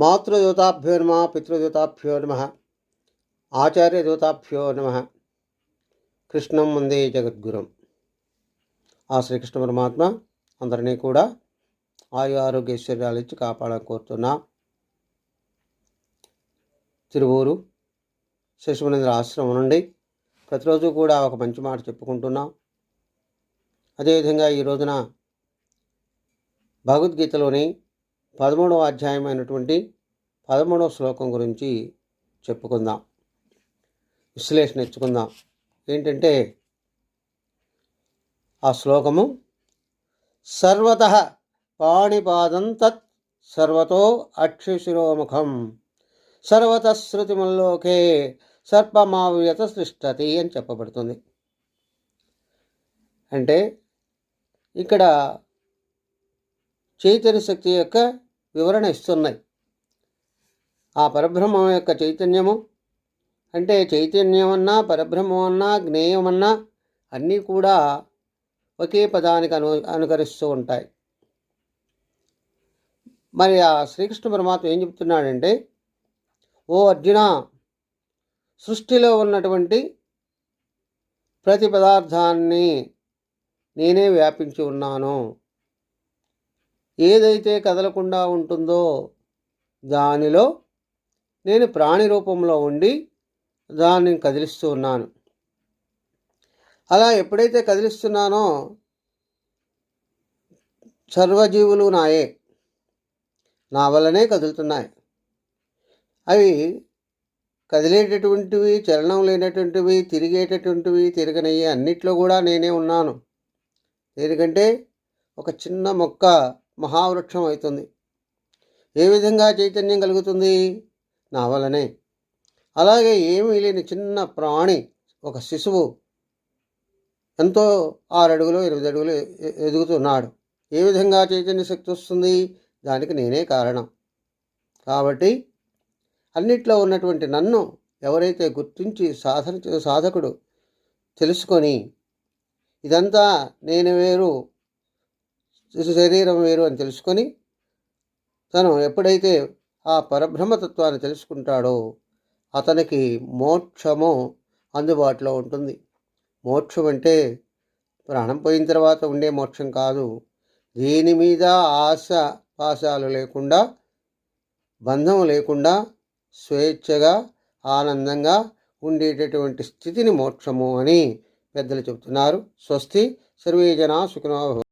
మాతృదూతాభ్యో నమ, పితృదూతాభ్యో నమ, ఆచార్యదూతాభ్యో నమ. కృష్ణం వందే జగద్గురం. ఆ శ్రీకృష్ణ పరమాత్మ అందరినీ కూడా ఆయు ఆరోగ్యైశ్వర్యాలు ఇచ్చి కాపాడాలని కోరుతున్నా. తిరువూరు శశిమునేంద్ర ఆశ్రమం నుండి ప్రతిరోజు కూడా ఒక మంచి మాట చెప్పుకుంటున్నాం. అదేవిధంగా ఈ రోజున భగవద్గీతలోని 13వ అధ్యాయమైనటువంటి 13వ శ్లోకం గురించి చెప్పుకుందాం, విశ్లేషణ ఇచ్చుకుందాం. ఏంటంటే ఆ శ్లోకము సర్వతః పాణిపాదం తత్ సర్వతో అక్షిశిరోముఖం సర్వతః శృతిముల్లోకే సర్పమావ్యత సృష్టతి అని చెప్పబడుతుంది. అంటే ఇక్కడ చైతన్య శక్తి యొక్క వివరణ ఇస్తున్నాయి. ఆ పరబ్రహ్మం యొక్క చైతన్యము అంటే చైతన్యమన్నా పరబ్రహ్మమన్నా జ్ఞేయమన్నా అన్నీ కూడా ఒకే పదానికి అనుకరిస్తూ ఉంటాయి. మరి ఆ శ్రీకృష్ణ పరమాత్మ ఏం చెప్తున్నాడంటే, ఓ అర్జున, సృష్టిలో ఉన్నటువంటి ప్రతి పదార్థాన్ని నేనే వ్యాపించి ఉన్నాను. ఏదైతే కదలకుండా ఉంటుందో దానిలో నేను ప్రాణి రూపంలో ఉండి దాన్ని కదిలిస్తూ ఉన్నాను. అలా ఎప్పుడైతే కదిలిస్తున్నానో సర్వజీవులు నాయే, నా వల్లనే కదులుతున్నాయి. అవి కదిలేటటువంటివి, చలనం లేనటువంటివి, తిరిగేటటువంటివి, తిరగనయ్యే అన్నిట్లో కూడా నేనే ఉన్నాను. ఎందుకంటే ఒక చిన్న మొక్క మహావృక్షం అవుతుంది. ఏ విధంగా చైతన్యం కలుగుతుంది? నా వల్లనే. అలాగే ఏమీ లేని చిన్న ప్రాణి, ఒక శిశువు ఎంతో 6 అడుగులు 8 అడుగులు ఎదుగుతున్నాడు. ఏ విధంగా చైతన్య శక్తి వస్తుంది? దానికి నేనే కారణం. కాబట్టి అన్నిట్లో ఉన్నటువంటి నన్ను ఎవరైతే గుర్తించి సాధకుడు తెలుసుకొని ఇదంతా నేను వేరు, శరీరం వేరు అని తెలుసుకొని తను ఎప్పుడైతే ఆ పరబ్రహ్మతత్వాన్ని తెలుసుకుంటాడో అతనికి మోక్షము అందుబాటులో ఉంటుంది. మోక్షం అంటే ప్రాణం పోయిన తర్వాత ఉండే మోక్షం కాదు. దేని మీద ఆశ పాశాలు లేకుండా, బంధం లేకుండా స్వేచ్ఛగా ఆనందంగా ఉండేటటువంటి స్థితిని మోక్షము అని పెద్దలు చెబుతున్నారు. స్వస్తి. సర్వే జనా సుఖినో భవంతు.